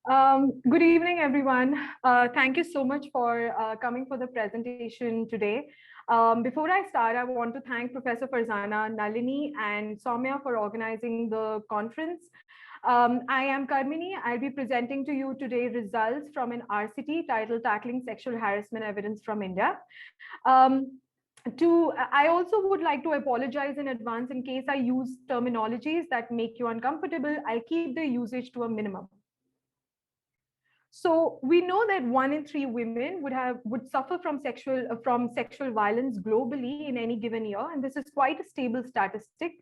Good evening, everyone. Thank you so much for coming for the presentation today. Before I start, I want to thank Professor Farzana, Nalini, and Soumya for organizing the conference. I am Karmini. I'll be presenting to you today results from an RCT titled Tackling Sexual Harassment Evidence from India. I also would like to apologize in advance in case I use terminologies that make you uncomfortable. I'll keep the usage to a minimum. So we know that 1 in 3 women would suffer from sexual violence globally in any given year, and this is quite a stable statistic.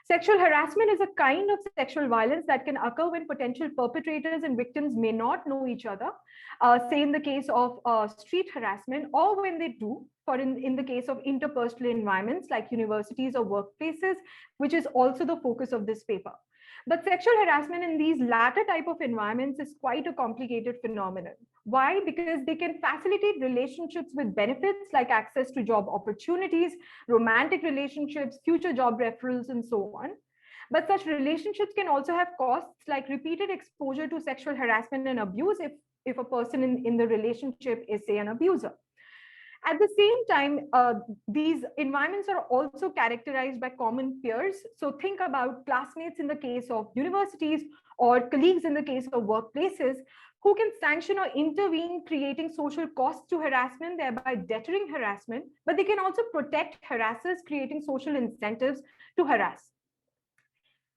Sexual harassment is a kind of sexual violence that can occur when potential perpetrators and victims may not know each other, say in the case of street harassment, or when they do, in the case of interpersonal environments like universities or workplaces, which is also the focus of this paper. But sexual harassment in these latter type of environments is quite a complicated phenomenon. Why? Because they can facilitate relationships with benefits like access to job opportunities, romantic relationships, future job referrals, and so on. But such relationships can also have costs like repeated exposure to sexual harassment and abuse if a person in the relationship is, say, an abuser. At the same time, these environments are also characterized by common peers. So think about classmates in the case of universities or colleagues in the case of workplaces who can sanction or intervene, creating social costs to harassment, thereby deterring harassment, but they can also protect harassers, creating social incentives to harass.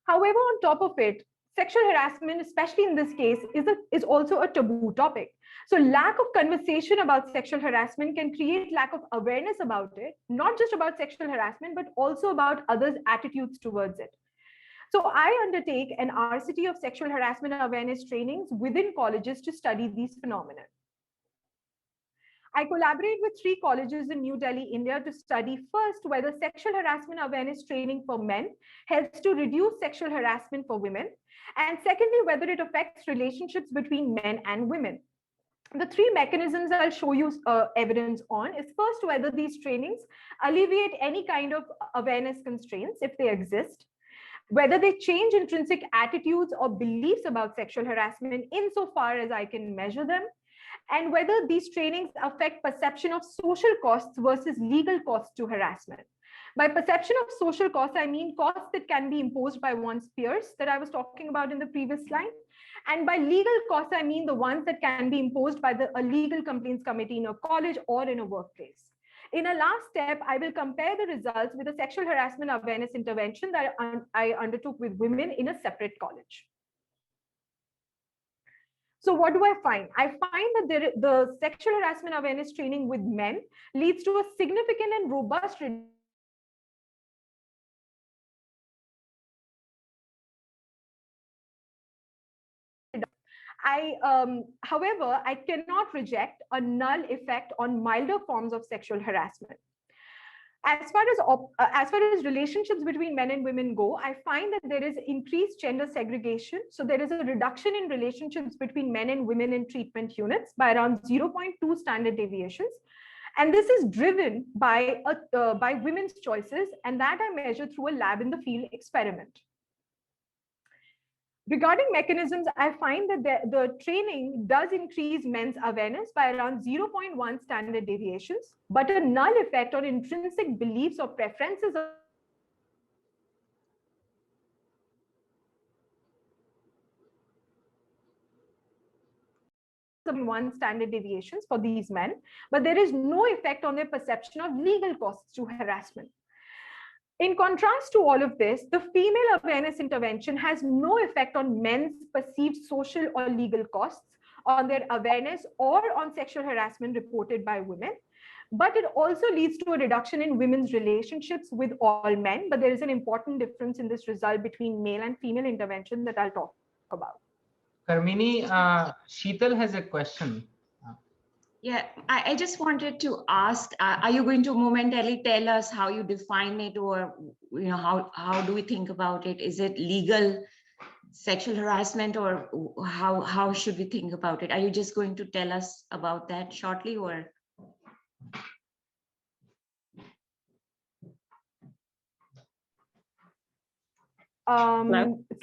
However, on top of it, sexual harassment, especially in this case, is also a taboo topic. So lack of conversation about sexual harassment can create lack of awareness about it, not just about sexual harassment, but also about others' attitudes towards it. So I undertake an RCT of sexual harassment awareness trainings within colleges to study these phenomena. I collaborate with 3 colleges in New Delhi, India to study first whether sexual harassment awareness training for men helps to reduce sexual harassment for women, and secondly, whether it affects relationships between men and women. The 3 mechanisms I'll show you evidence on is first whether these trainings alleviate any kind of awareness constraints if they exist, whether they change intrinsic attitudes or beliefs about sexual harassment insofar as I can measure them, and whether these trainings affect perception of social costs versus legal costs to harassment. By perception of social costs, I mean costs that can be imposed by one's peers that I was talking about in the previous slide. And by legal costs, I mean the ones that can be imposed by a legal complaints committee in a college or in a workplace. In a last step, I will compare the results with a sexual harassment awareness intervention that I undertook with women in a separate college. So what do I find? I find that the sexual harassment awareness training with men leads to a significant and robust however, I cannot reject a null effect on milder forms of sexual harassment. As far as relationships between men and women go, I find that there is increased gender segregation. So there is a reduction in relationships between men and women in treatment units by around 0.2 standard deviations. And this is driven by women's choices, and that I measure through a lab in the field experiment. Regarding mechanisms, I find that the training does increase men's awareness by around 0.1 standard deviations, but a null effect on intrinsic beliefs or preferences of 1 standard deviations for these men, but there is no effect on their perception of legal costs to harassment. In contrast to all of this, the female awareness intervention has no effect on men's perceived social or legal costs, on their awareness, or on sexual harassment reported by women. But it also leads to a reduction in women's relationships with all men. But there is an important difference in this result between male and female intervention that I'll talk about. Karmini, Sheetal has a question. Yeah, I just wanted to ask, are you going to momentarily tell us how you define it, or how do we think about it? Is it legal sexual harassment, or how should we think about it? Are you just going to tell us about that shortly, or?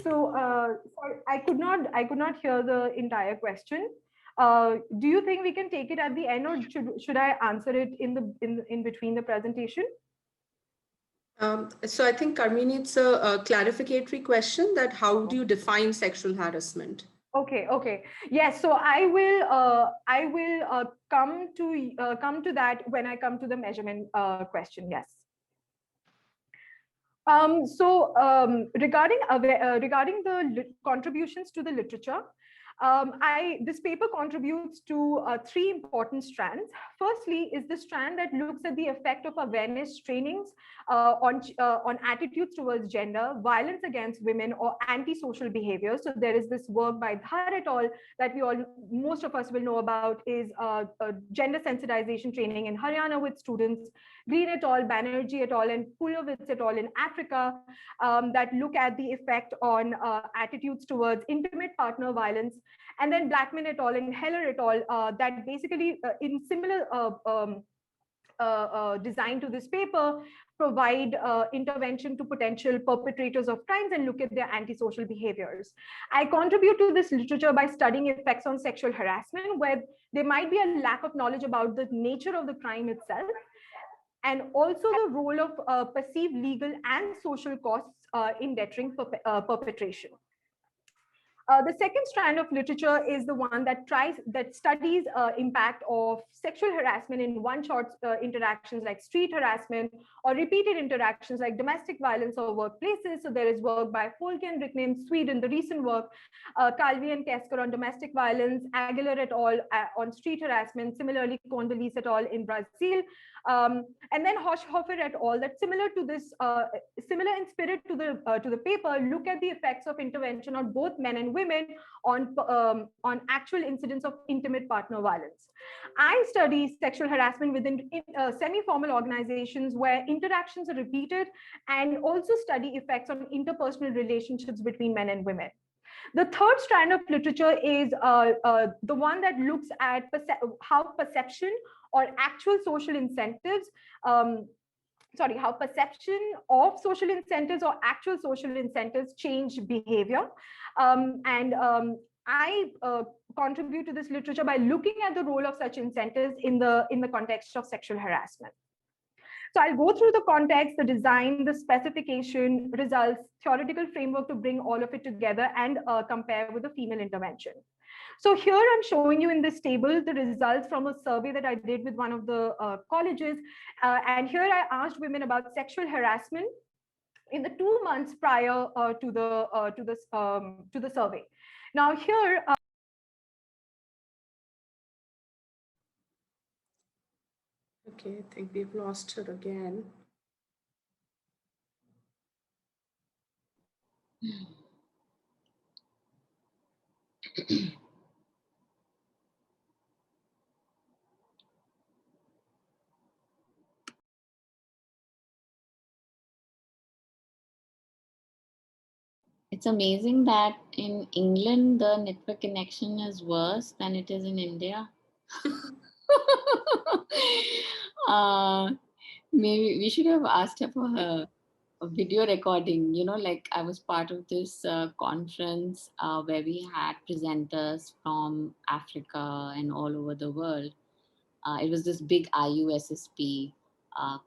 Sorry, I could not hear the entire question. Do you think we can take it at the end, or should I answer it in between the presentation? So I think Karmini, it's a clarificatory question that how do you define sexual harassment? Okay. Yes, so I will come to that when I come to the measurement question. Yes. Regarding the contributions to the literature, this paper contributes to three important strands. Firstly, is the strand that looks at the effect of awareness trainings on attitudes towards gender, violence against women, or antisocial behavior. So there is this work by Dhar et al. That most of us will know about, is gender sensitization training in Haryana with students, Green et al., Banerjee et al., and Pulovitz et al. In Africa, that look at the effect on attitudes towards intimate partner violence, and then Blackman et al. And Heller et al. That basically, in similar design to this paper, provide intervention to potential perpetrators of crimes and look at their antisocial behaviors. I contribute to this literature by studying effects on sexual harassment, where there might be a lack of knowledge about the nature of the crime itself, and also the role of perceived legal and social costs in deterring perpetration. The second strand of literature is the one that studies impact of sexual harassment in one-shot interactions like street harassment, or repeated interactions like domestic violence or workplaces. So there is work by Folke and Rickname, Sweden, the recent work, Calvi and Kesker on domestic violence, Aguilar et al. On street harassment, similarly Condoleezza et al. In Brazil, and then Hochhofer et al. That similar to this, similar in spirit to the paper, look at the effects of intervention on both men and women on actual incidents of intimate partner violence. I study sexual harassment within semi-formal organizations where interactions are repeated, and also study effects on interpersonal relationships between men and women. The third strand of literature is the one that looks at how perception or actual social incentives, how perception of social incentives or actual social incentives change behavior. I contribute to this literature by looking at the role of such incentives in the context of sexual harassment. So I'll go through the context, the design, the specification, results, theoretical framework to bring all of it together and compare with the female intervention. So here I'm showing you in this table the results from a survey that I did with one of the colleges. And here I asked women about sexual harassment in the 2 months prior to the survey. Now here, Okay, I think we've lost her again. It's amazing that in England, the network connection is worse than it is in India. Maybe we should have asked her for a video recording. You know, like I was part of this conference where we had presenters from Africa and all over the world. It was this big IUSSP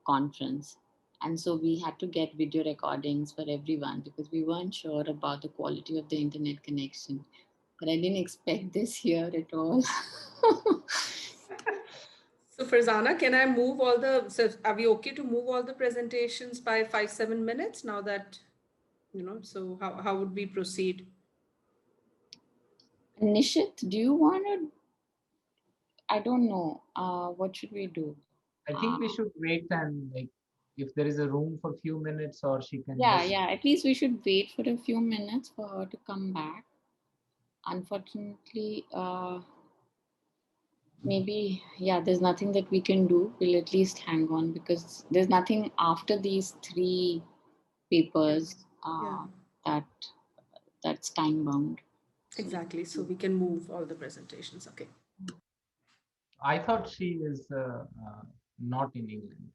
conference. And so we had to get video recordings for everyone because we weren't sure about the quality of the internet connection. But I didn't expect this here at all. So Farzana, can I move so are we okay to move all the presentations by 5-7 minutes now that, so how would we proceed? Nishit, do you want to, I don't know, what should we do? I think we should wait and like, if there is a room for a few minutes or she can. Yeah, at least we should wait for a few minutes for her to come back. Unfortunately, maybe, there's nothing that we can do. We'll at least hang on because there's nothing after these 3 papers that's time bound. Exactly. So we can move all the presentations. Okay. I thought she is not in England.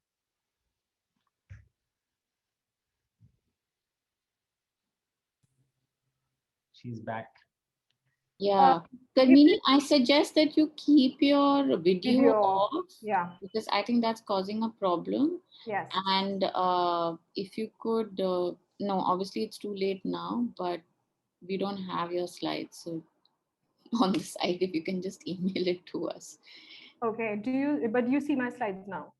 she's back. Yeah. if Karmini, it- I suggest that you keep your video Video. off Yeah. because I think that's causing a problem. Yes. And if you could, no, obviously it's too late now, but we don't have your slides. So on the side, if you can just email it to us. Okay. But you see my slides now?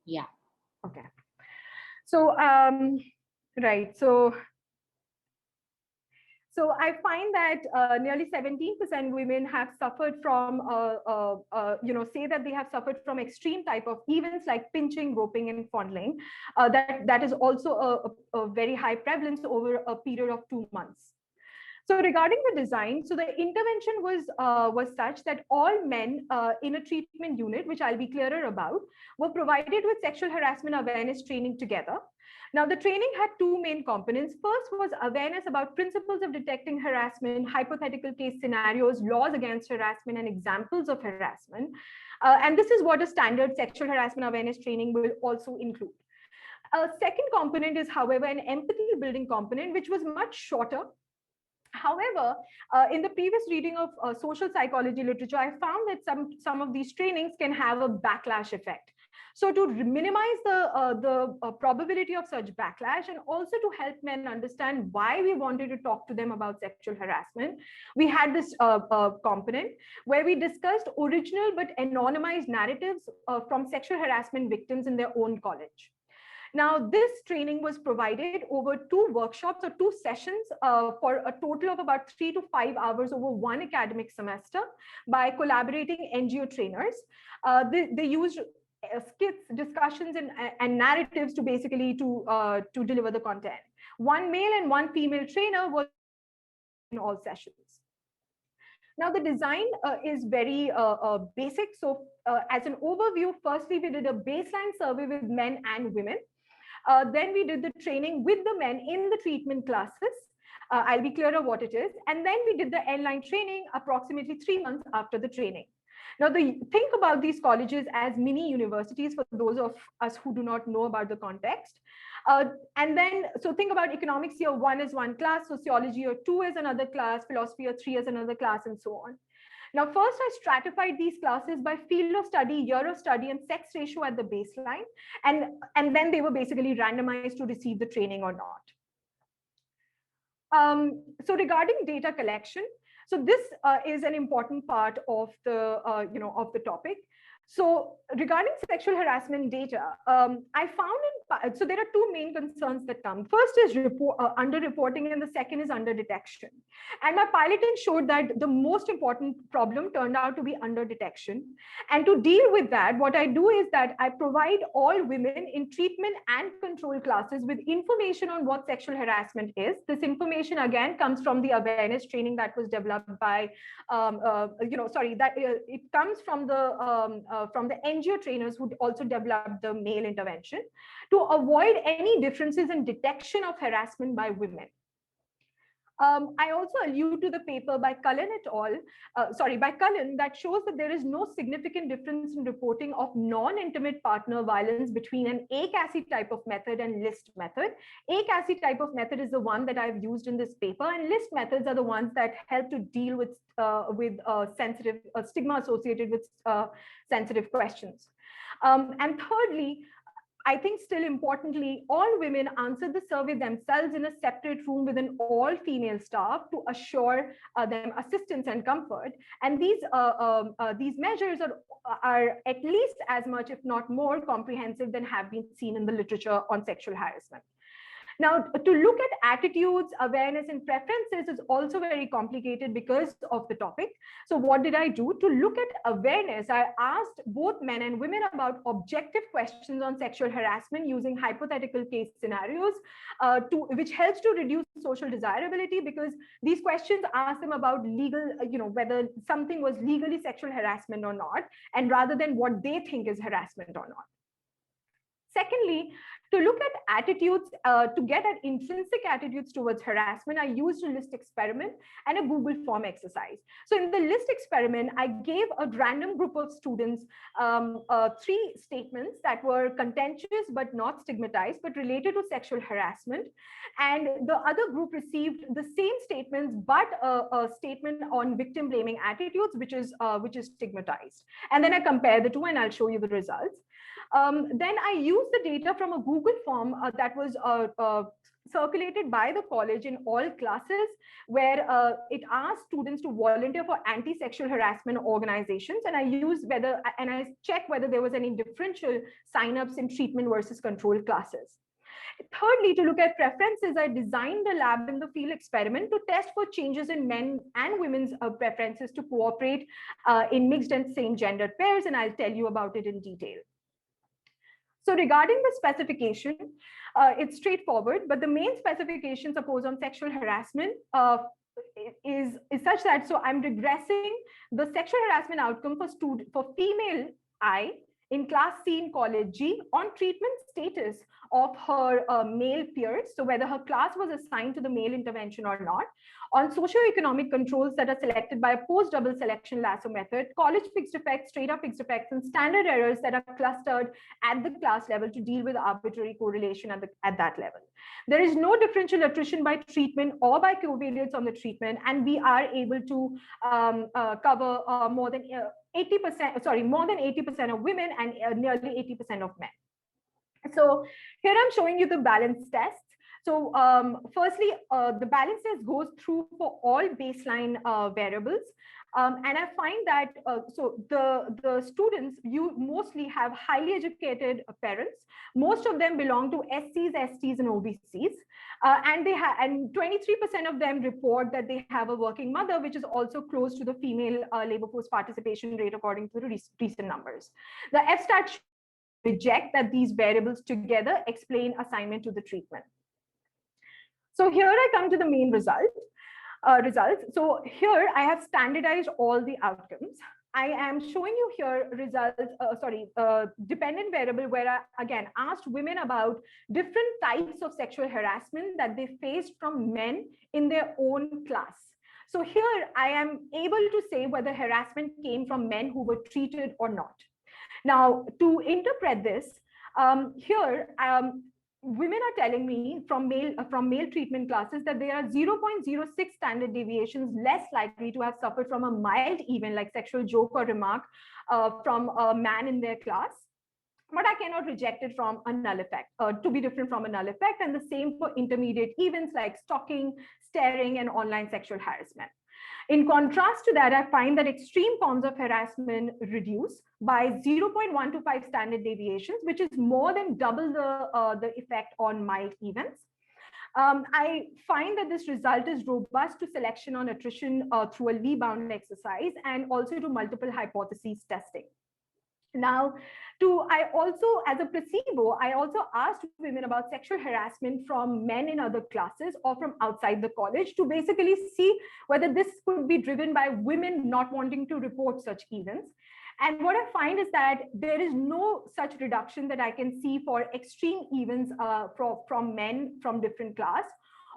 Yeah. Okay. So, right. So I find that nearly 17% women have suffered from, say that they have suffered from extreme type of events like pinching, groping, and fondling. That is also a very high prevalence over a period of 2 months. So regarding the design, so the intervention was such that all men in a treatment unit, which I'll be clearer about, were provided with sexual harassment awareness training together. Now, the training had two main components. First was awareness about principles of detecting harassment, hypothetical case scenarios, laws against harassment, and examples of harassment. And this is what a standard sexual harassment awareness training will also include. A second component is, however, an empathy building component, which was much shorter. However, in the previous reading of social psychology literature, I found that some of these trainings can have a backlash effect. So to minimize the probability of such backlash, and also to help men understand why we wanted to talk to them about sexual harassment, we had this component where we discussed original but anonymized narratives from sexual harassment victims in their own college. Now, this training was provided over 2 workshops or 2 sessions for a total of about 3 to 5 hours over one academic semester by collaborating NGO trainers. They used skits, discussions, and narratives to basically to deliver the content. One male and one female trainer was in all sessions. Now, the design is very basic. So as an overview, firstly, we did a baseline survey with men and women. Then we did the training with the men in the treatment classes. I'll be clearer what it is. And then we did the end-line training approximately 3 months after the training. Now, think about these colleges as mini universities for those of us who do not know about the context. And then, so think about economics year 1 is one class, sociology year 2 is another class, philosophy year 3 is another class, and so on. Now, first, I stratified these classes by field of study, year of study, and sex ratio at the baseline. And then they were basically randomized to receive the training or not. So regarding data collection, so this is an important part of the, of the topic. So regarding sexual harassment data, I found so there are two main concerns that come. First is underreporting, and the second is underdetection. And my piloting showed that the most important problem turned out to be underdetection. And to deal with that, what I do is that I provide all women in treatment and control classes with information on what sexual harassment is. This information again comes from the awareness training that was developed by, it comes from the NGO trainers who also developed the male intervention to avoid any differences in detection of harassment by women. I also allude to the paper by Cullen et al. By Cullen, that shows that there is no significant difference in reporting of non-intimate partner violence between an ACASI type of method and list method. ACASI type of method is the one that I've used in this paper, and list methods are the ones that help to deal with sensitive stigma associated with sensitive questions. And thirdly, I think still importantly, all women answered the survey themselves in a separate room with an all-female staff to assure them assistance and comfort. And these measures are at least as much, if not more, comprehensive than have been seen in the literature on sexual harassment. Now, to look at attitudes, awareness, and preferences is also very complicated because of the topic. So what did I do? To look at awareness, I asked both men and women about objective questions on sexual harassment using hypothetical case scenarios, which helps to reduce social desirability, because these questions ask them about legal, whether something was legally sexual harassment or not, and rather than what they think is harassment or not. Secondly, to look at attitudes, to get at intrinsic attitudes towards harassment, I used a list experiment and a Google form exercise. So in the list experiment, I gave a random group of students 3 statements that were contentious but not stigmatized, but related to sexual harassment. And the other group received the same statements, but a statement on victim blaming attitudes, which is stigmatized. And then I compare the two, and I'll show you the results. Then I used the data from a Google form that was circulated by the college in all classes, where it asked students to volunteer for anti-sexual harassment organizations, and I checked whether there was any differential signups in treatment versus control classes. Thirdly, to look at preferences, I designed a lab in the field experiment to test for changes in men and women's preferences to cooperate in mixed and same gendered pairs, and I'll tell you about it in detail. So regarding the specification, it's straightforward, but the main specification, suppose on sexual harassment, is such that, so I'm regressing the sexual harassment outcome for female I in class C in college G on treatment status of her male peers, so whether her class was assigned to the male intervention or not, on socioeconomic controls that are selected by a post-double selection lasso method, college fixed effects, straight-up fixed effects, and standard errors that are clustered at the class level to deal with arbitrary correlation at that level. There is no differential attrition by treatment or by covariates on the treatment, and we are able to cover more than 80% of women and nearly 80% of men. So here I'm showing you the balance tests. So firstly, the balance test goes through for all baseline variables. And I find that the students, you mostly have highly educated parents. Most of them belong to SCs, STs, and OBCs. And 23% of them report that they have a working mother, which is also close to the female labor force participation rate according to the recent numbers. The FSTAT reject that these variables together explain assignment to the treatment. So here I come to the main results. So here I have standardized all the outcomes. I am showing you here results, dependent variable, where I again asked women about different types of sexual harassment that they faced from men in their own class. So here I am able to say whether harassment came from men who were treated or not. Now, to interpret this, here, women are telling me from male treatment classes that they are 0.06 standard deviations less likely to have suffered from a mild event like sexual joke or remark from a man in their class. But I cannot reject it from a null effect, to be different from a null effect, and the same for intermediate events like stalking, staring, and online sexual harassment. In contrast to that, I find that extreme forms of harassment reduce by 0.125 standard deviations, which is more than double the effect on mild events. I find that this result is robust to selection on attrition through a Lee-bound exercise and also to multiple hypotheses testing. Now, I also, as a placebo, I also asked women about sexual harassment from men in other classes or from outside the college to basically see whether this could be driven by women not wanting to report such events. And what I find is that there is no such reduction that I can see for extreme events from men from different class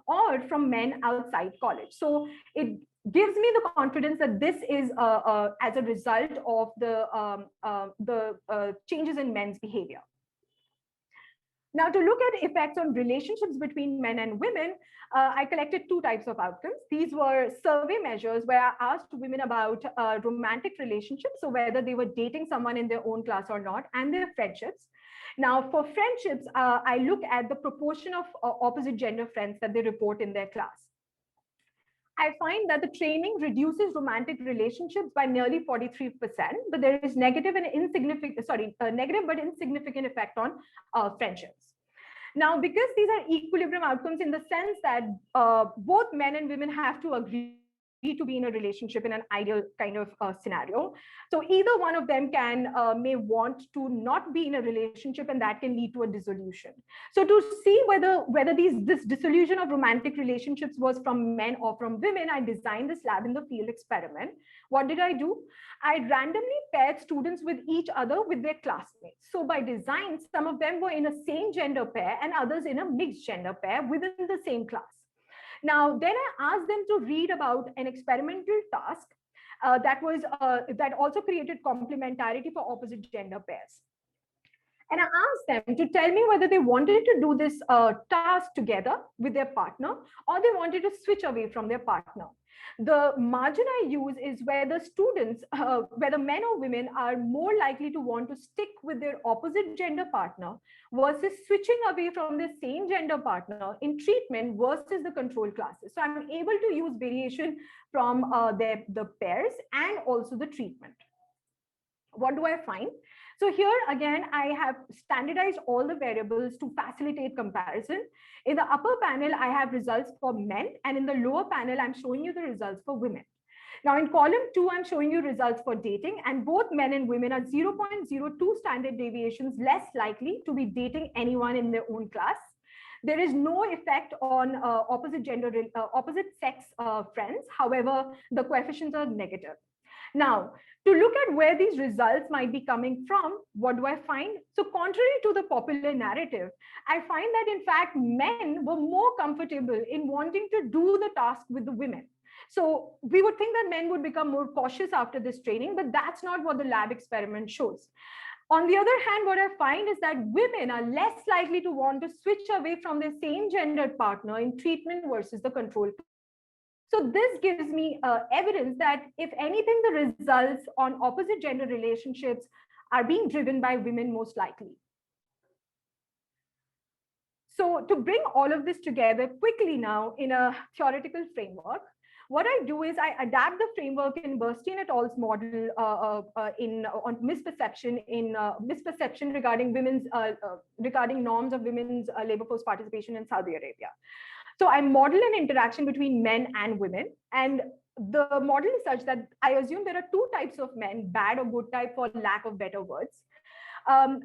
or from men outside college. So it gives me the confidence that this is as a result of the changes in men's behavior. Now, to look at effects on relationships between men and women, I collected 2 types of outcomes. These were survey measures where I asked women about romantic relationships, so whether they were dating someone in their own class or not, and their friendships. Now, for friendships, I look at the proportion of opposite gender friends that they report in their class. I find that the training reduces romantic relationships by nearly 43%, but there is negative but insignificant effect on friendships. Now, because these are equilibrium outcomes in the sense that both men and women have to agree agree to be in a relationship in an ideal kind of scenario. So either one of them may want to not be in a relationship, and that can lead to a dissolution. So to see whether this dissolution of romantic relationships was from men or from women, I designed this lab in the field experiment. What did I do? I randomly paired students with each other with their classmates. So by design, some of them were in a same gender pair and others in a mixed gender pair within the same class. Now, then I asked them to read about an experimental task that also created complementarity for opposite gender pairs. And I asked them to tell me whether they wanted to do this task together with their partner or they wanted to switch away from their partner. The margin I use is whether students, whether men or women, are more likely to want to stick with their opposite gender partner versus switching away from the same gender partner in treatment versus the control classes. So I'm able to use variation from the pairs and also the treatment. What do I find? So here again, I have standardized all the variables to facilitate comparison. In the upper panel, I have results for men, and in the lower panel, I'm showing you the results for women. Now in column 2, I'm showing you results for dating, and both men and women are 0.02 standard deviations less likely to be dating anyone in their own class. There is no effect on opposite sex friends. However, the coefficients are negative. Now, to look at where these results might be coming from, what do I find? So contrary to the popular narrative, I find that in fact, men were more comfortable in wanting to do the task with the women. So we would think that men would become more cautious after this training, but that's not what the lab experiment shows. On the other hand, what I find is that women are less likely to want to switch away from their same gendered partner in treatment versus the control. So this gives me evidence that if anything, the results on opposite gender relationships are being driven by women most likely. So to bring all of this together quickly now in a theoretical framework, what I do is I adapt the framework in Bernstein et al.'s model on misperception regarding regarding norms of women's labor force participation in Saudi Arabia. So I model an interaction between men and women, and the model is such that I assume there are two types of men, bad or good type, for lack of better words. And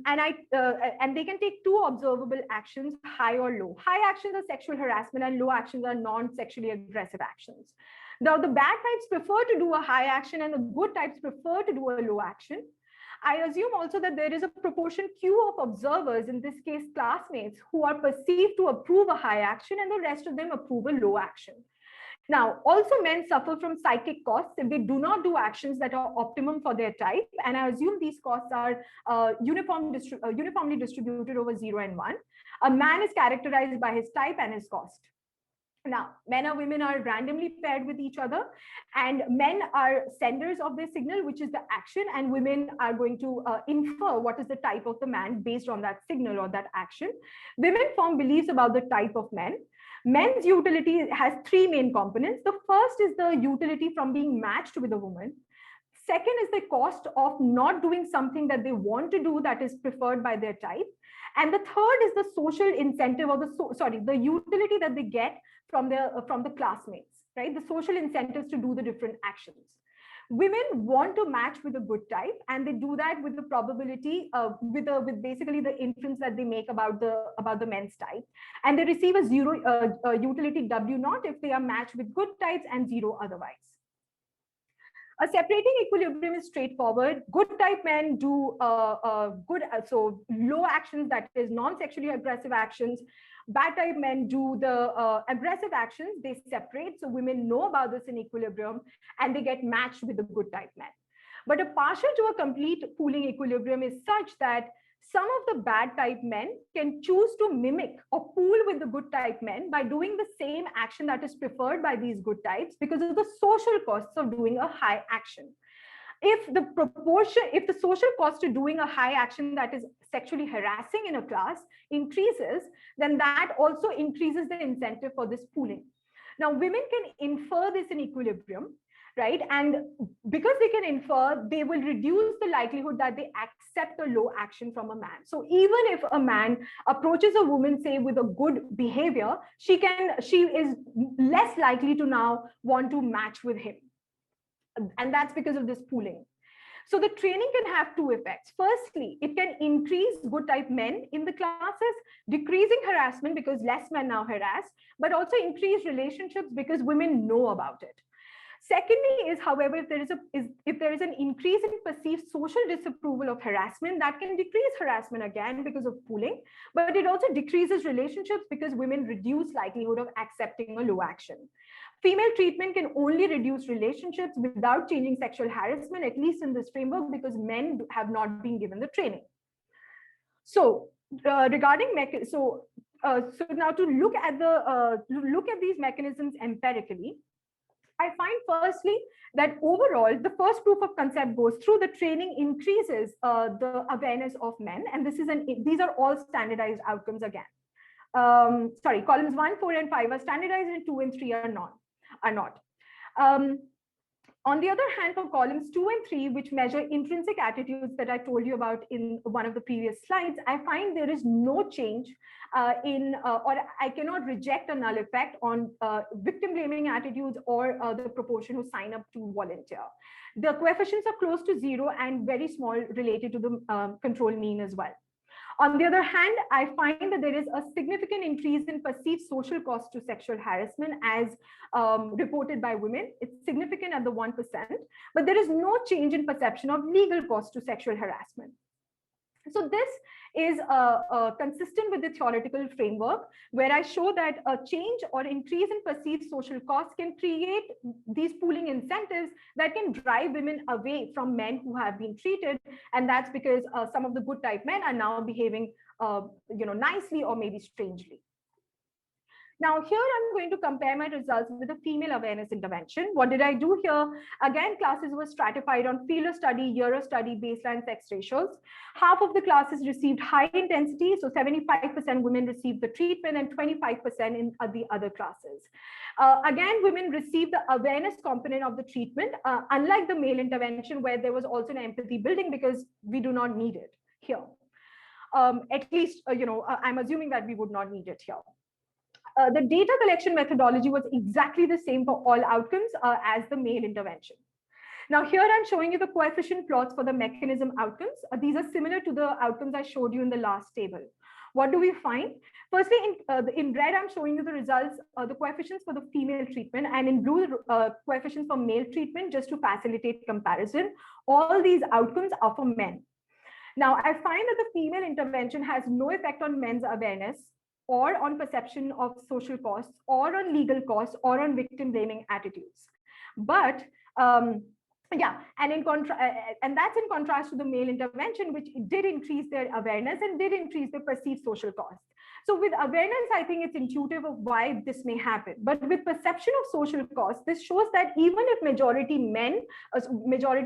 they can take two observable actions, high or low. High actions are sexual harassment and low actions are non-sexually aggressive actions. Now, the bad types prefer to do a high action and the good types prefer to do a low action. I assume also that there is a proportion Q of observers, in this case, classmates, who are perceived to approve a high action and the rest of them approve a low action. Now, also men suffer from psychic costs if they do not do actions that are optimum for their type. And I assume these costs are uniformly distributed over 0 and 1. A man is characterized by his type and his cost. Now, men or women are randomly paired with each other, and men are senders of their signal, which is the action, and women are going to infer what is the type of the man based on that signal or that action. Women form beliefs about the type of men. Men's utility has three main components. The first is the utility from being matched with a woman. Second is the cost of not doing something that they want to do that is preferred by their type. And the third is the social incentive, or the utility that they get from the classmates, right? The social incentives to do the different actions. Women want to match with a good type, and they do that with the probability, with basically the inference that they make about the men's type, and they receive a 0 utility W0 if they are matched with good types and 0 otherwise. A separating equilibrium is straightforward. Good type men do so low actions, that is non-sexually aggressive actions. Bad type men do the aggressive actions. They separate, so women know about this in equilibrium and they get matched with the good type men. But a partial to a complete pooling equilibrium is such that some of the bad type men can choose to mimic or pool with the good type men by doing the same action that is preferred by these good types because of the social costs of doing a high action. If the social cost of doing a high action that is sexually harassing in a class increases, then that also increases the incentive for this pooling. Now, women can infer this in equilibrium. right? And because they can infer, they will reduce the likelihood that they accept a low action from a man. So even if a man approaches a woman, say, with a good behavior, she is less likely to now want to match with him. And that's because of this pooling. So the training can have two effects. Firstly, it can increase good type men in the classes, decreasing harassment because less men now harass, but also increase relationships because women know about it. Secondly is, however, if there is an increase in perceived social disapproval of harassment, that can decrease harassment again because of pooling, but it also decreases relationships because women reduce likelihood of accepting a low action. Female treatment can only reduce relationships without changing sexual harassment, at least in this framework, because men have not been given the training. So regarding so now to look at these mechanisms empirically, I find firstly that overall, the first proof of concept goes through the training increases the awareness of men, and these are all standardized outcomes again. Sorry, columns 1, 4, and 5 are standardized, and 2 and 3 are not. On the other hand, for columns 2 and 3, which measure intrinsic attitudes that I told you about in one of the previous slides, I find there is no change or I cannot reject a null effect on victim blaming attitudes or the proportion who sign up to volunteer. The coefficients are close to 0 and very small related to the control mean as well. On the other hand, I find that there is a significant increase in perceived social cost to sexual harassment as reported by women. It's significant at the 1%, but there is no change in perception of legal cost to sexual harassment. So this is consistent with the theoretical framework, where I show that a change or increase in perceived social costs can create these pooling incentives that can drive women away from men who have been treated. And that's because some of the good type men are now behaving nicely or maybe strangely. Now here I'm going to compare my results with a female awareness intervention. What did I do here? Again, classes were stratified on field of study, year of study, baseline sex ratios. Half of the classes received high intensity, so 75% women received the treatment and 25% in the other classes. Again, women received the awareness component of the treatment, unlike the male intervention where there was also an empathy building because we do not need it here. At least, I'm assuming that we would not need it here. The data collection methodology was exactly the same for all outcomes as the male intervention. Now here I'm showing you the coefficient plots for the mechanism outcomes. These are similar to the outcomes I showed you in the last table. What do we find? Firstly, in red, I'm showing you the results, the coefficients for the female treatment, and in blue, coefficients for male treatment, just to facilitate comparison. All these outcomes are for men. Now, I find that the female intervention has no effect on men's awareness, or on perception of social costs, or on legal costs, or on victim blaming attitudes. But yeah, and that's in contrast to the male intervention, which did increase their awareness and did increase the perceived social costs. So with awareness, I think it's intuitive of why this may happen. But with perception of social costs, this shows that even if majority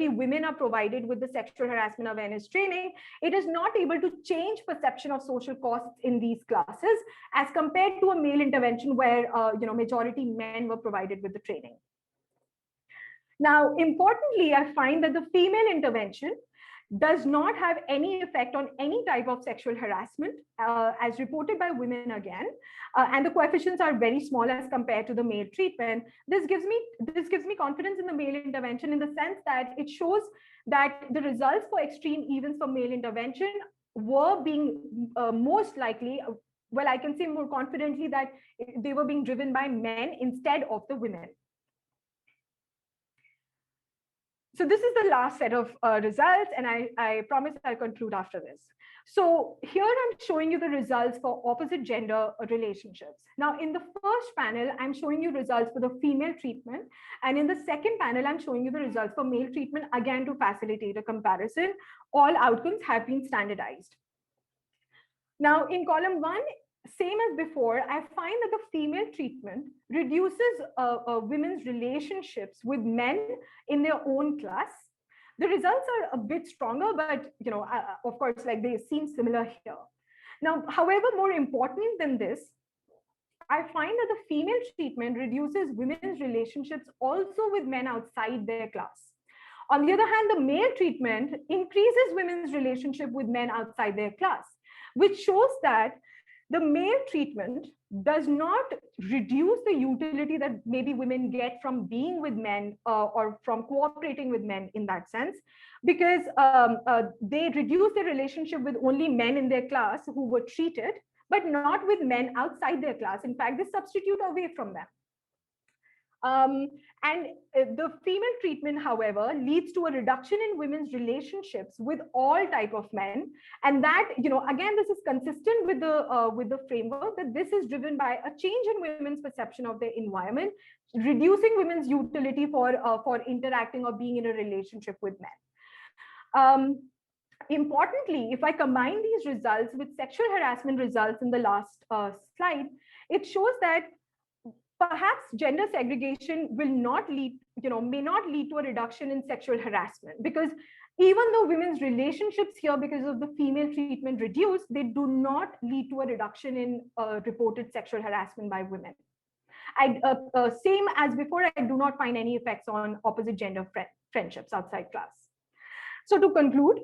women are provided with the sexual harassment awareness training, it is not able to change perception of social costs in these classes as compared to a male intervention where majority men were provided with the training. Now, importantly, I find that the female intervention does not have any effect on any type of sexual harassment as reported by women again, and the coefficients are very small as compared to the male treatment. This gives me confidence in the male intervention in the sense that it shows that the results for extreme events for male intervention were being most likely, well, I can say more confidently that they were being driven by men instead of the women. So this is the last set of results, and I promise I'll conclude after this. So here I'm showing you the results for opposite gender relationships. Now, in the first panel, I'm showing you results for the female treatment. And in the second panel, I'm showing you the results for male treatment, again, to facilitate a comparison. All outcomes have been standardized. Now, in column 1, same as before, I find that the female treatment reduces women's relationships with men in their own class. The results are a bit stronger, but of course, like they seem similar here. Now, however, more important than this, I find that the female treatment reduces women's relationships also with men outside their class. On the other hand, the male treatment increases women's relationship with men outside their class, which shows that the male treatment does not reduce the utility that maybe women get from being with men or from cooperating with men in that sense, because they reduce their relationship with only men in their class who were treated, but not with men outside their class. In fact, they substitute away from them. And the female treatment, however, leads to a reduction in women's relationships with all type of men, and that, again, this is consistent with the framework that this is driven by a change in women's perception of their environment, reducing women's utility for interacting or being in a relationship with men. Importantly, if I combine these results with sexual harassment results in the last slide, it shows that perhaps gender segregation will not lead, may not lead to a reduction in sexual harassment, because even though women's relationships here because of the female treatment reduce, they do not lead to a reduction in reported sexual harassment by women. Same as before, I do not find any effects on opposite gender friendships outside class. So to conclude,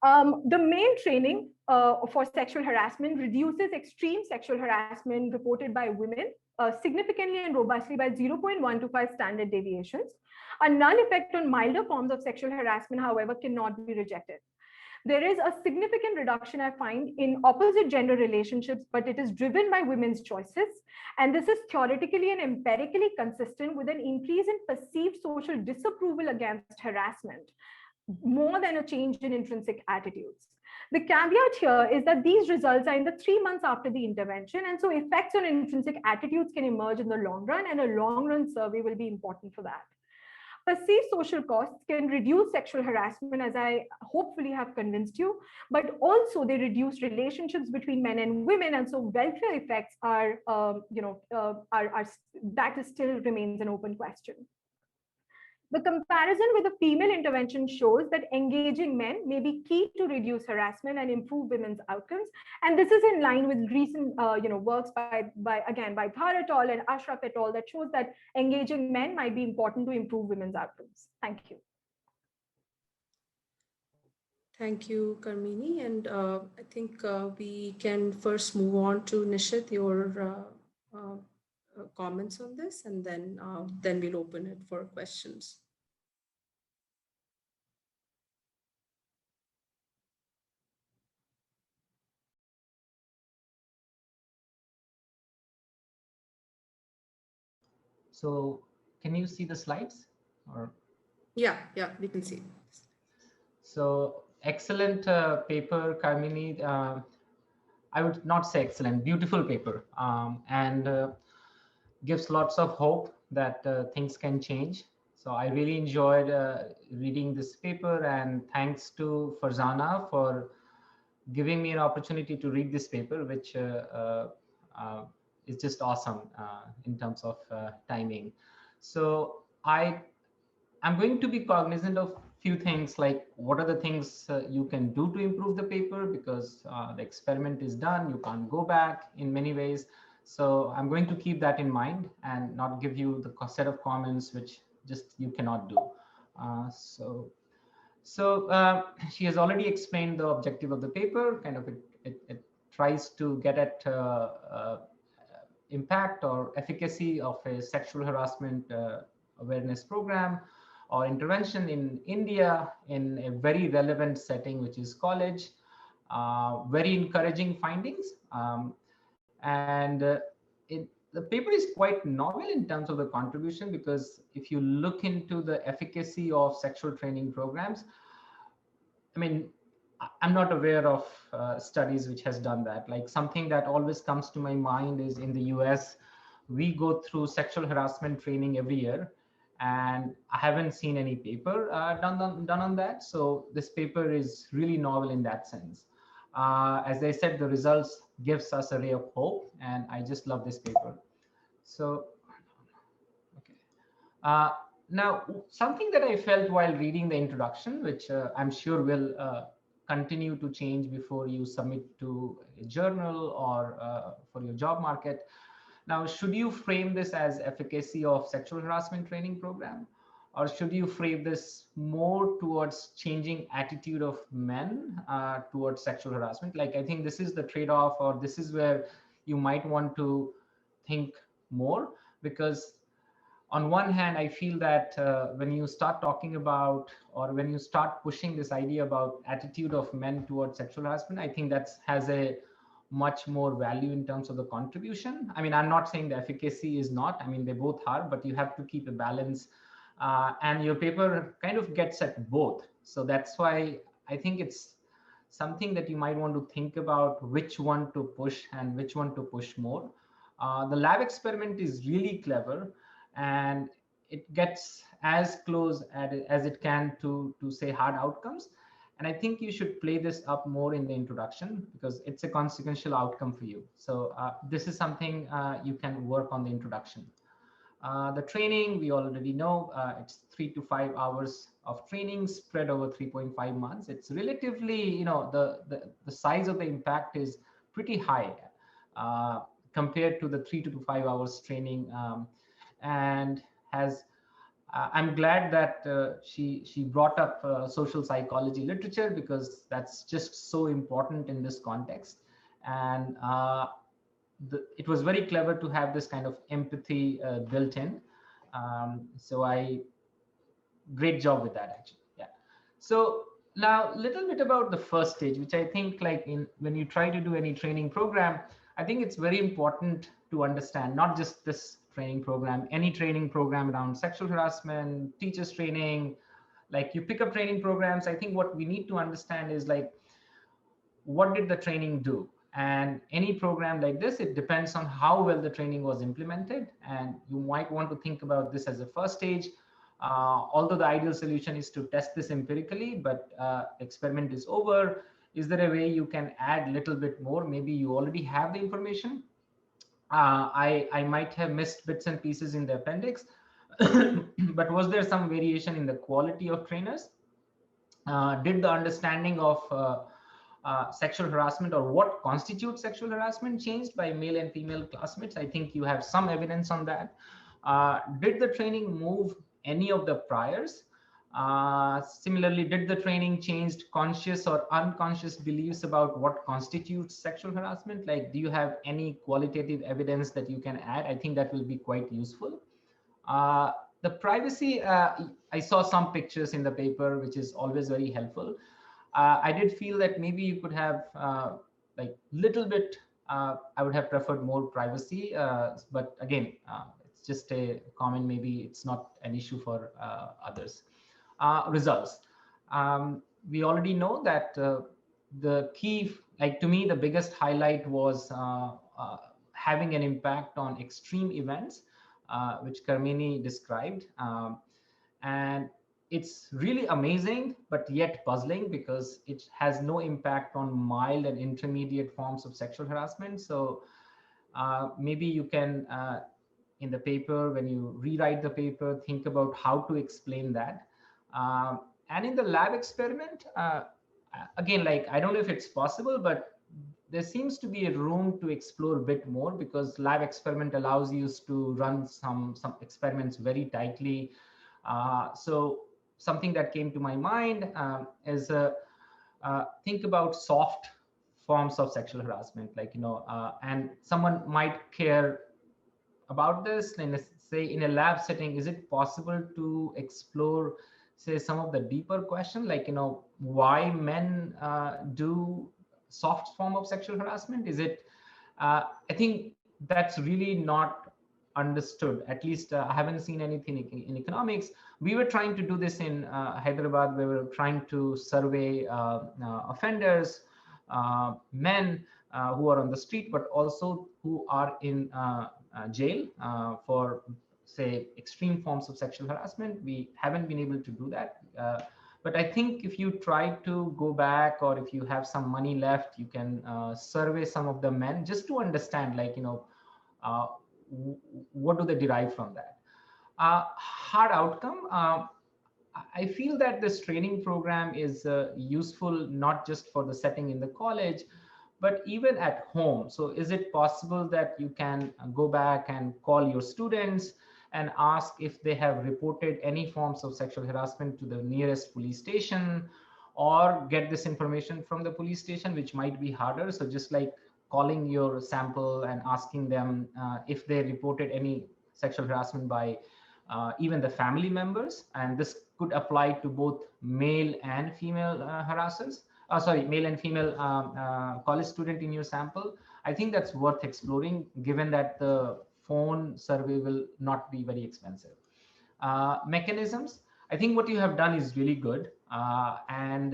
the male training for sexual harassment reduces extreme sexual harassment reported by women significantly and robustly by 0.125 standard deviations. A null effect on milder forms of sexual harassment, however, cannot be rejected. There is a significant reduction, I find, in opposite gender relationships, but it is driven by women's choices. And this is theoretically and empirically consistent with an increase in perceived social disapproval against harassment, more than a change in intrinsic attitudes. The caveat here is that these results are in the 3 months after the intervention, and so effects on intrinsic attitudes can emerge in the long run, and a long run survey will be important for that. Perceived social costs can reduce sexual harassment, as I hopefully have convinced you, but also they reduce relationships between men and women, and so welfare effects are, that is still remains an open question. The comparison with the female intervention shows that engaging men may be key to reduce harassment and improve women's outcomes. And this is in line with recent works by Dhar et al. And Ashraf et al. That shows that engaging men might be important to improve women's outcomes. Thank you. Thank you, Karmini. And I think we can first move on to Nishit, your comments on this, and then we'll open it for questions. So can you see the slides? Or yeah, we can see. So excellent paper, Karmini. I would not say excellent, beautiful paper, and gives lots of hope that things can change. So I really enjoyed reading this paper, and thanks to Farzana for giving me an opportunity to read this paper, which is just awesome in terms of timing. So I'm going to be cognizant of few things, like what are the things you can do to improve the paper, because the experiment is done, you can't go back in many ways. So I'm going to keep that in mind and not give you the set of comments which just you cannot do. So she has already explained the objective of the paper. Kind of it tries to get at impact or efficacy of a sexual harassment awareness program or intervention in India in a very relevant setting, which is college. Very encouraging findings. And the paper is quite novel in terms of the contribution, because if you look into the efficacy of sexual training programs, I mean, I'm not aware of studies which has done that. Like, something that always comes to my mind is in the US, we go through sexual harassment training every year, and I haven't seen any paper done on that. So this paper is really novel in that sense. As I said, the results gives us a ray of hope, and I just love this paper. So, okay. Now, something that I felt while reading the introduction, which I'm sure will continue to change before you submit to a journal or for your job market. Now, should you frame this as efficacy of sexual harassment training program, or should you frame this more towards changing attitude of men towards sexual harassment? Like, I think this is the trade-off, or this is where you might want to think more, because on one hand, I feel that when you start talking about, or when you start pushing this idea about attitude of men towards sexual harassment, I think that has a much more value in terms of the contribution. I mean, I'm not saying the efficacy is not, I mean, they both are, but you have to keep a balance. And your paper kind of gets at both. So that's why I think it's something that you might want to think about which one to push and which one to push more. The lab experiment is really clever, and it gets as close as it can to say hard outcomes. And I think you should play this up more in the introduction, because it's a consequential outcome for you. So this is something you can work on the introduction. The training, we already know, it's 3 to 5 hours of training spread over 3.5 months. It's relatively, you know, the size of the impact is pretty high compared to the 3 to 5 hours training, and has I'm glad that she brought up social psychology literature, because that's just so important in this context. And it was very clever to have this kind of empathy built in. Great job with that, actually. Yeah. So now a little bit about the first stage, which I think, like, when you try to do any training program, I think it's very important to understand, not just this training program, any training program around sexual harassment, teachers training, like you pick up training programs. I think what we need to understand is, like, what did the training do? And any program like this, it depends on how well the training was implemented. And you might want to think about this as a first stage. Although the ideal solution is to test this empirically, but experiment is over. Is there a way you can add a little bit more? Maybe you already have the information. I might have missed bits and pieces in the appendix, but was there some variation in the quality of trainers? Did the understanding of sexual harassment, or what constitutes sexual harassment, changed by male and female classmates? I think you have some evidence on that. Did the training move any of the priors? Similarly, did the training change conscious or unconscious beliefs about what constitutes sexual harassment? Like, do you have any qualitative evidence that you can add? I think that will be quite useful. The privacy, I saw some pictures in the paper, which is always very helpful. I did feel that maybe you could have like little bit, I would have preferred more privacy, but again, it's just a comment, maybe it's not an issue for others. Results. We already know that the key, like to me, the biggest highlight was having an impact on extreme events, which Karmini described. And it's really amazing, but yet puzzling, because it has no impact on mild and intermediate forms of sexual harassment. So maybe you can, in the paper, when you rewrite the paper, think about how to explain that. And in the lab experiment, again, like, I don't know if it's possible, but there seems to be a room to explore a bit more, because lab experiment allows you to run some experiments very tightly. So something that came to my mind is think about soft forms of sexual harassment, like, you know, and someone might care about this. And say in a lab setting, is it possible to explore, say, some of the deeper questions, like, you know, why men do soft form of sexual harassment? Is it, I think that's really not understood. At least I haven't seen anything in economics. We were trying to do this in Hyderabad. We were trying to survey offenders, men who are on the street, but also who are in jail for, say, extreme forms of sexual harassment. We haven't been able to do that. But I think if you try to go back, or if you have some money left, you can survey some of the men just to understand, like, you know, what do they derive from that. Hard outcome. I feel that this training program is useful not just for the setting in the college, but even at home. So is it possible that you can go back and call your students and ask if they have reported any forms of sexual harassment to the nearest police station, or get this information from the police station, which might be harder? So just like calling your sample and asking them if they reported any sexual harassment by even the family members, and this could apply to both male and female harassers. Sorry, male and female college student in your sample. I think that's worth exploring, given that the phone survey will not be very expensive. Mechanisms, I think what you have done is really good, and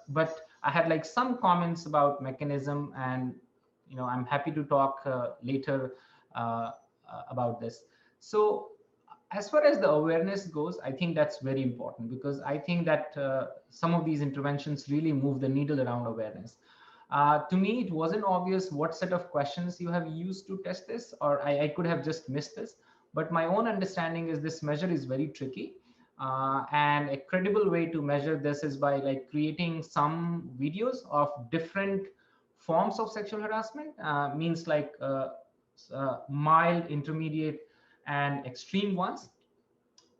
but I had like some comments about mechanism, and I'm happy to talk later about this. So as far as the awareness goes, I think that's very important, because I think that some of these interventions really move the needle around awareness. To me, it wasn't obvious what set of questions you have used to test this, or I could have just missed this. But my own understanding is this measure is very tricky. And a credible way to measure this is by like creating some videos of different forms of sexual harassment, means like mild, intermediate, and extreme ones.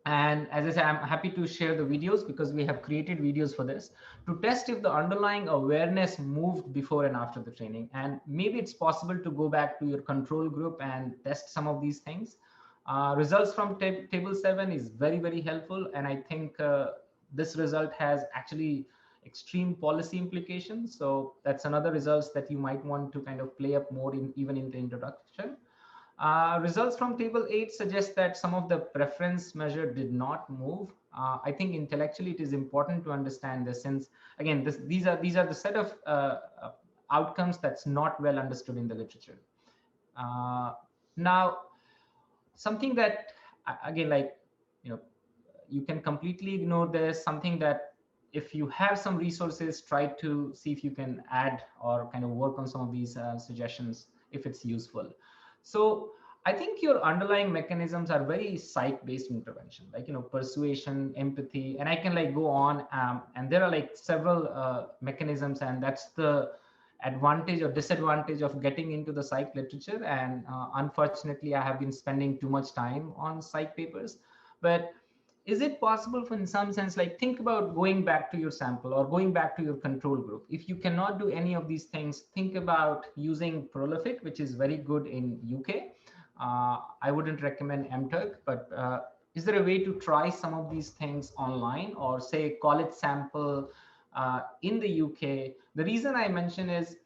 And as I said, I'm happy to share the videos, because we have created videos for this to test if the underlying awareness moved before and after the training. And maybe it's possible to go back to your control group and test some of these things. Results from table 7 is very, very helpful. And I think this result has actually extreme policy implications. So that's another results that you might want to kind of play up more in, even in the introduction. Results from table 8 suggest that some of the preference measure did not move. I think intellectually it is important to understand this, since again, these are the set of outcomes that's not well understood in the literature. Now, something that again, like, you can completely ignore this, something that if you have some resources, try to see if you can add or kind of work on some of these suggestions if it's useful. So I think your underlying mechanisms are very psych-based intervention, like, persuasion, empathy, and I can like go on. And there are like several mechanisms, and that's the advantage or disadvantage of getting into the psych literature. And unfortunately, I have been spending too much time on psych papers. But is it possible for, in some sense, like think about going back to your sample or going back to your control group? If you cannot do any of these things, think about using Prolific, which is very good in UK. I wouldn't recommend MTurk, but is there a way to try some of these things online, or say college sample in the UK? The reason I mention is,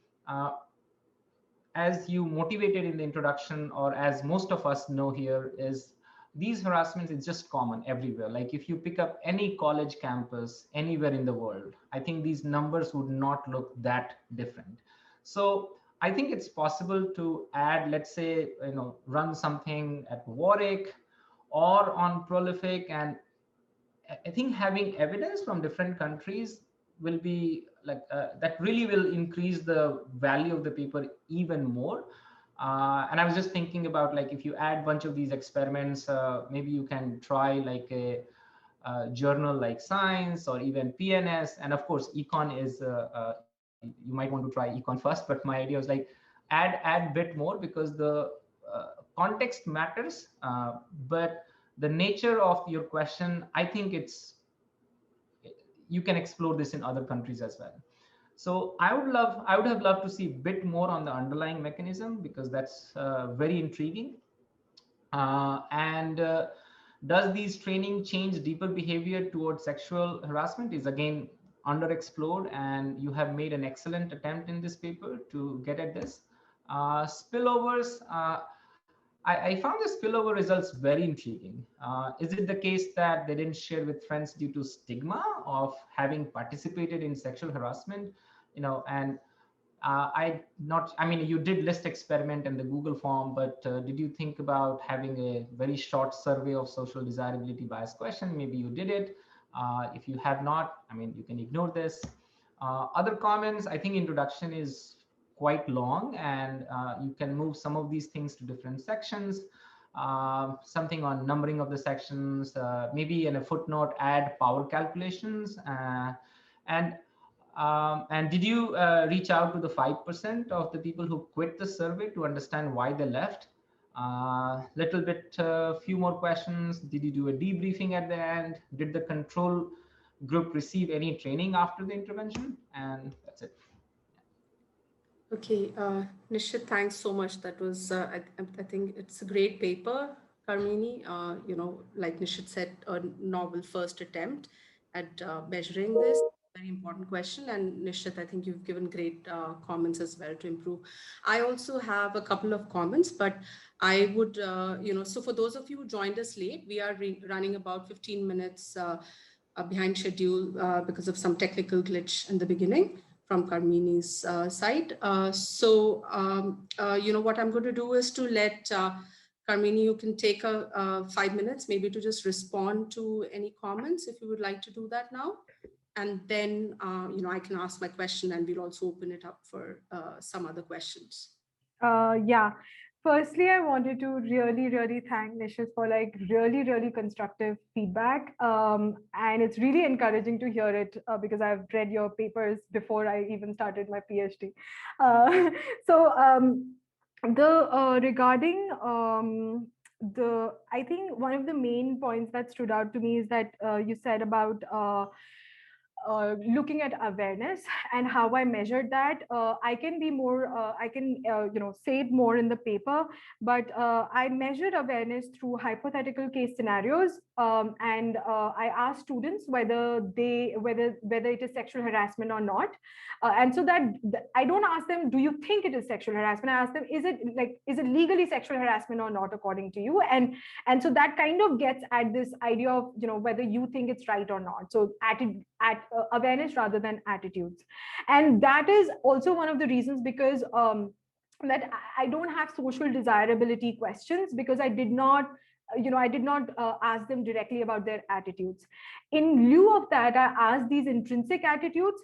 as you motivated in the introduction, or as most of us know here, is these harassments is just common everywhere. Like if you pick up any college campus anywhere in the world, I think these numbers would not look that different. So I think it's possible to add, let's say, run something at Warwick or on Prolific. And I think having evidence from different countries will be like that really will increase the value of the paper even more. And I was just thinking about, like, if you add a bunch of these experiments, maybe you can try like a journal like Science or even PNS. And of course, Econ is, you might want to try Econ first, but my idea was like add bit more, because the context matters. But the nature of your question, I think you can explore this in other countries as well. So I would have loved to see a bit more on the underlying mechanism, because that's very intriguing. And does these training change deeper behavior towards sexual harassment is again underexplored, and you have made an excellent attempt in this paper to get at this. Spillovers, I found the spillover results very intriguing. Is it the case that they didn't share with friends due to stigma of having participated in sexual harassment? And I mean, you did list experiment in the Google form, but did you think about having a very short survey of social desirability bias question? Maybe you did it. If you have not, I mean, you can ignore this. Other comments, I think introduction is quite long, and you can move some of these things to different sections. something on numbering of the sections, maybe in a footnote, add power calculations. And did you reach out to the 5% of the people who quit the survey to understand why they left? Little bit, few more questions. Did you do a debriefing at the end? Did the control group receive any training after the intervention? And that's it. Okay, Nishit, thanks so much. That was, I think it's a great paper, Karmini. Like Nishit said, a novel first attempt at measuring this. Very important question. And Nishit, I think you've given great comments as well to improve. I also have a couple of comments, but I would, so for those of you who joined us late, we are running about 15 minutes behind schedule because of some technical glitch in the beginning from Karmini's side. What I'm going to do is to let Karmini, you can take 5 minutes maybe to just respond to any comments if you would like to do that now. And then, I can ask my question and we'll also open it up for some other questions. Yeah. Firstly, I wanted to really, really thank Nishit for like really, really constructive feedback. And it's really encouraging to hear it because I've read your papers before I even started my PhD. Regarding I think one of the main points that stood out to me is that you said about looking at awareness and how I measured that. I can be more, I can, say it more in the paper, but I measured awareness through hypothetical case scenarios. And I asked students whether it is sexual harassment or not. And so that I don't ask them, do you think it is sexual harassment? I ask them, is it legally sexual harassment or not, according to you? And so that kind of gets at this idea of, whether you think it's right or not. So at awareness rather than attitudes. And that is also one of the reasons because that I don't have social desirability questions, because I did not ask them directly about their attitudes. In lieu of that, I asked these intrinsic attitudes,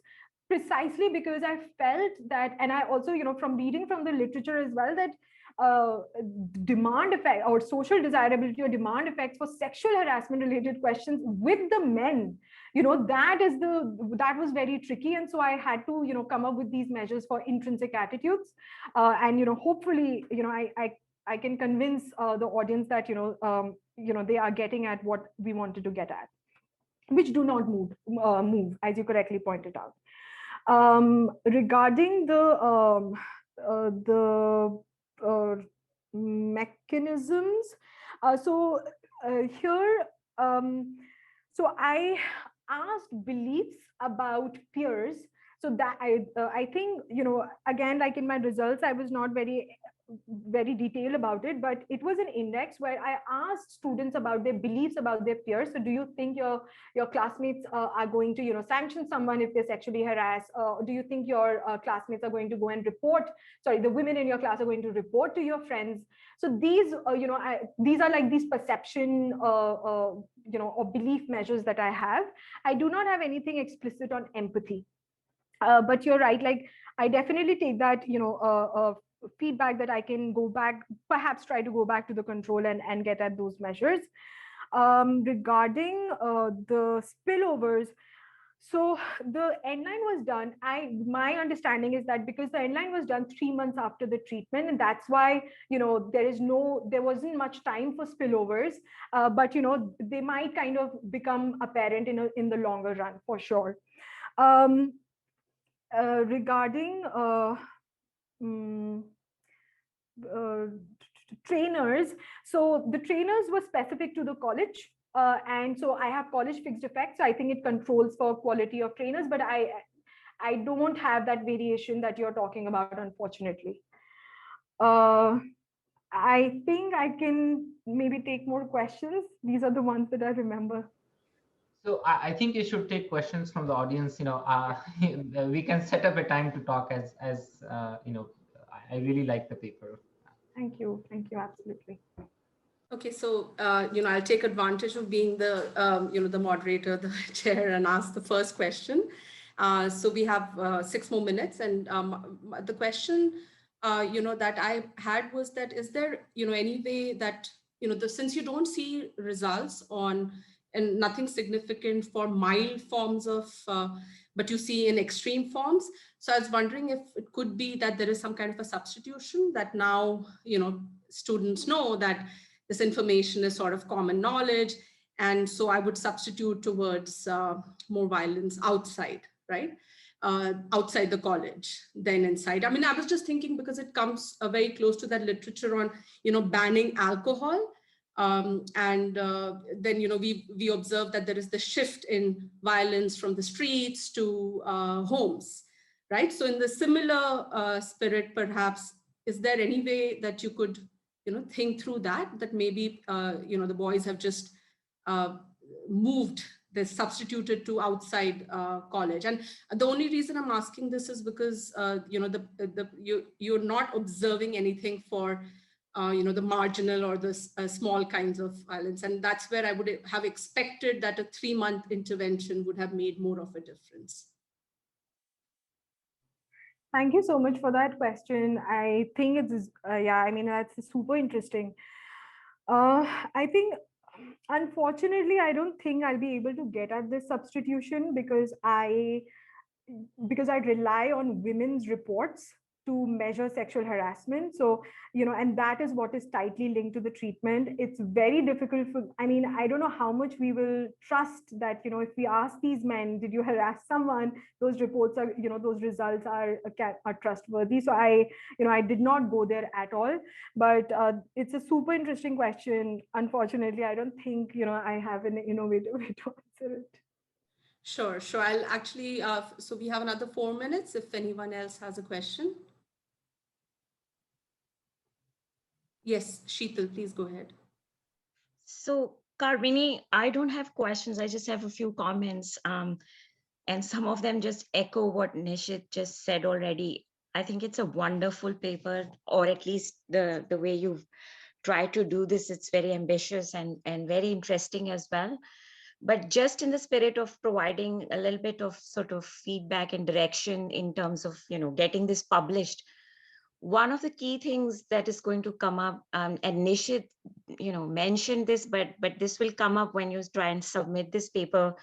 precisely because I felt that, and I also, from reading from the literature as well, that demand effect or social desirability or demand effects for sexual harassment related questions with the men, that was very tricky. And so I had to, come up with these measures for intrinsic attitudes. And, hopefully, I can convince the audience that, they are getting at what we wanted to get at, which do not move, as you correctly pointed out. Regarding the mechanisms, here, so I asked beliefs about peers. So that I think, again, like in my results, I was not very detailed about it, but it was an index where I asked students about their beliefs about their peers. So do you think your classmates are going to, sanction someone if they sexually harass? Do you think your classmates are going to go and report? Sorry, the women in your class are going to report to your friends. So these, these are like these perception, or belief measures that I have. I do not have anything explicit on empathy. But you're right. Like I definitely take that, feedback that I can go back, perhaps try to go back to the control and get at those measures. Regarding the spillovers, so the N9 was done. My understanding is that because the N9 was done 3 months after the treatment, and that's why, there wasn't much time for spillovers. But they might kind of become apparent in the longer run for sure. Regarding trainers, so the trainers were specific to the college, and so I have college fixed effects. So I think it controls for quality of trainers, but I don't have that variation that you're talking about, unfortunately. I think I can maybe take more questions. These are the ones that I remember. So I think you should take questions from the audience. We can set up a time to talk as I really like the paper. Thank you, absolutely. Okay, so I'll take advantage of being the the moderator, the chair, and ask the first question. So we have 6 more minutes, and the question that I had was that, is there any way that since you don't see results on, and nothing significant for mild forms of, but you see in extreme forms. So I was wondering if it could be that there is some kind of a substitution that now, students know that this information is sort of common knowledge. And so I would substitute towards more violence outside, right? Outside the college than inside. I mean, I was just thinking because it comes very close to that literature on, banning alcohol. And then, we observe that there is the shift in violence from the streets to homes, right? So in the similar spirit, perhaps, is there any way that you could, think through that maybe, the boys have just moved, they substituted to outside college. And the only reason I'm asking this is because, you're not observing anything for, the marginal or the small kinds of violence. And that's where I would have expected that a 3-month intervention would have made more of a difference. Thank you so much for that question. I think it's, yeah, I mean, that's super interesting. I think, unfortunately, I don't think I'll be able to get at this substitution because I rely on women's reports to measure sexual harassment. So, and that is what is tightly linked to the treatment. It's very difficult for, I mean, I don't know how much we will trust that, if we ask these men, did you harass someone? Those reports are, those results are trustworthy. So I did not go there at all, but it's a super interesting question. Unfortunately, I don't think, I have an innovative way to answer it. Sure. I'll actually, so we have another 4 minutes if anyone else has a question. Yes, Sheetal, please go ahead. So, Karmini, I don't have questions. I just have a few comments. And some of them just echo what Nishit just said already. I think it's a wonderful paper, or at least the way you've tried to do this, it's very ambitious and very interesting as well. But just in the spirit of providing a little bit of sort of feedback and direction in terms of, getting this published, one of the key things that is going to come up, and Nishit, mentioned this, but this will come up when you try and submit this paper,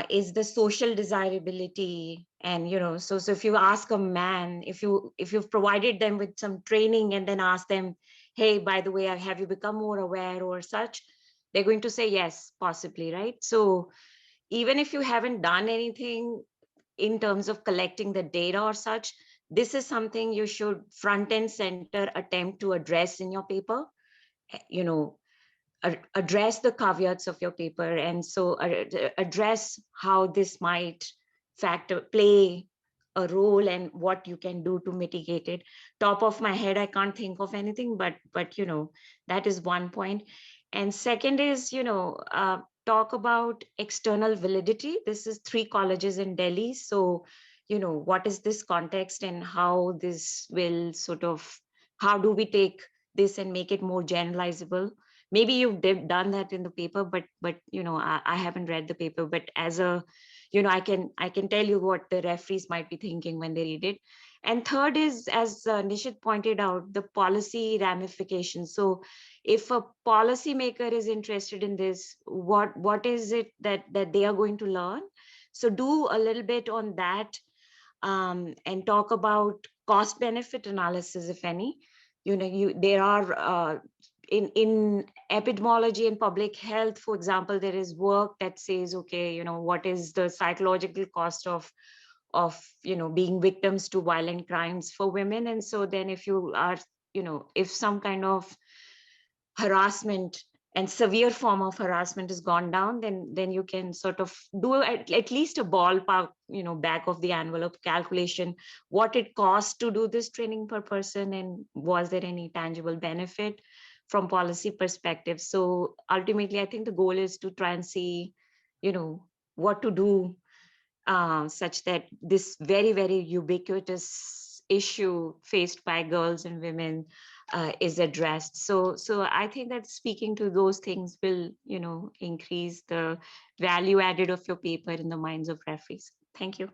is the social desirability. And, so if you ask a man, if you've provided them with some training and then ask them, hey, by the way, have you become more aware or such? They're going to say yes, possibly, right? So even if you haven't done anything in terms of collecting the data or such, this is something you should front and center attempt to address in your paper, address the caveats of your paper. And so address how this might play a role and what you can do to mitigate it. Top of my head, I can't think of anything, but that is one point. And second is, talk about external validity. This is 3 colleges in Delhi. So, what is this context and how this will how do we take this and make it more generalizable? Maybe you've done that in the paper, but I haven't read the paper. But as a, I can tell you what the referees might be thinking when they read it. And third is, as Nishit pointed out, the policy ramifications. So if a policymaker is interested in this, what is it that they are going to learn? So do a little bit on that, and talk about cost benefit analysis, if any. There are in epidemiology and public health, for example, there is work that says, okay, what is the psychological cost of being victims to violent crimes for women? And so then if you are, if some kind of harassment and severe form of harassment has gone down, then you can sort of do at least a ballpark, back of the envelope calculation, what it costs to do this training per person, and was there any tangible benefit from policy perspective. So ultimately, I think the goal is to try and see, what to do such that this very, very ubiquitous issue faced by girls and women is addressed. So I think that speaking to those things will, increase the value added of your paper in the minds of referees. Thank you.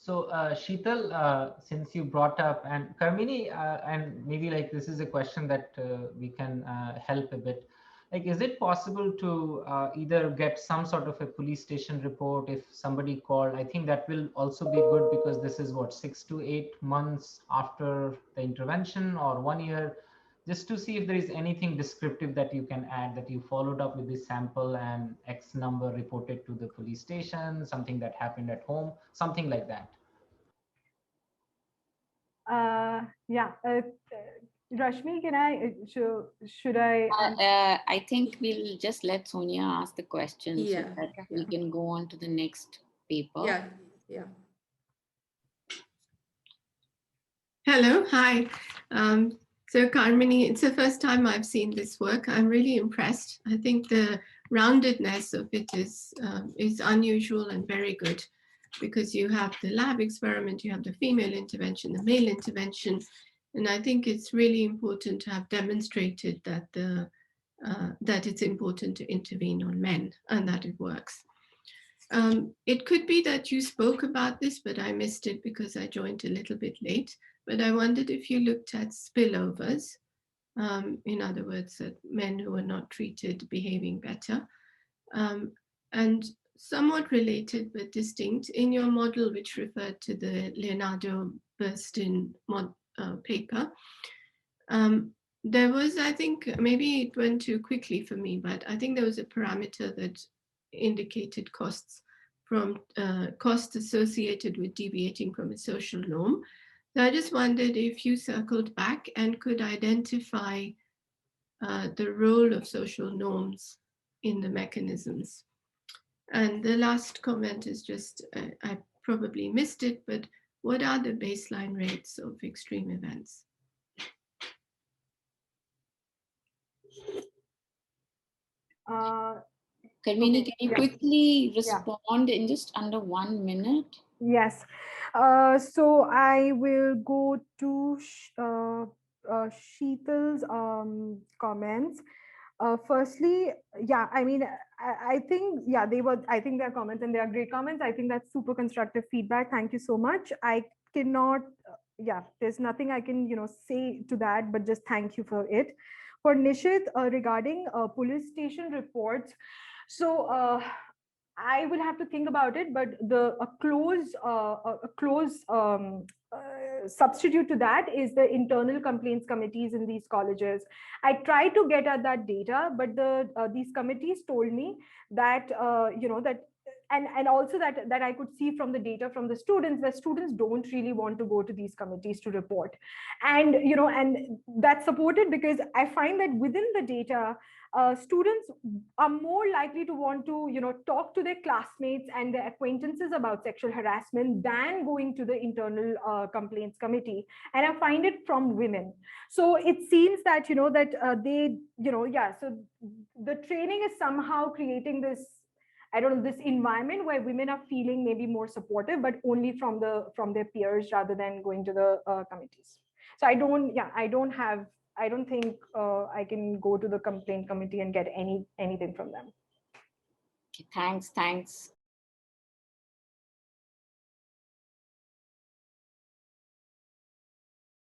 So Sheetal, since you brought up, and Karmini, and maybe like this is a question that we can help a bit. Like, is it possible to either get some sort of a police station report if somebody called? I think that will also be good because this is what, 6 to 8 months after the intervention or 1 year, just to see if there is anything descriptive that you can add, that you followed up with this sample and X number reported to the police station, something that happened at home, something like that. Yeah, Rashmi, can I, should I? I think we'll just let Sonia ask the question so Yeah. that we Yeah. can go on to the next paper. Yeah. Yeah. Hello, hi. So Carmini, it's the first time I've seen this work. I'm really impressed. I think the roundedness of it is unusual and very good because you have the lab experiment, you have the female intervention, the male intervention, and I think it's really important to have demonstrated that that it's important to intervene on men and that it works. It could be that you spoke about this, but I missed it because I joined a little bit late. But I wondered if you looked at spillovers, in other words, that men who are not treated behaving better. And somewhat related but distinct, in your model, which referred to the Leonardo Burstin paper, there was, I think, maybe it went too quickly for me, but I think there was a parameter that indicated costs costs associated with deviating from a social norm. So I just wondered if you circled back and could identify the role of social norms in the mechanisms. And the last comment is just, I probably missed it, but what are the baseline rates of extreme events? Karmini, Okay, can you yeah. quickly respond in just under 1 minute? Yes. So I will go to Sheetal's comments. Firstly, yeah, I mean, I think, yeah, I think they're comments and they are great comments. I think that's super constructive feedback. Thank you so much. I cannot, yeah, there's nothing I can, say to that, but just thank you for it. For Nishit, regarding police station reports, so I will have to think about it, but a close substitute to that is the internal complaints committees in these colleges. I tried to get at that data, but these committees told me that that. And also that I could see from the data from the students that students don't really want to go to these committees to report, and and that's supported because I find that within the data, students are more likely to want to talk to their classmates and their acquaintances about sexual harassment than going to the internal complaints committee, and I find it from women. So it seems that they so the training is somehow creating this, I don't know, this environment where women are feeling maybe more supportive, but only from their peers rather than going to the committees. So I don't think I can go to the complaint committee and get anything from them. Okay, thanks,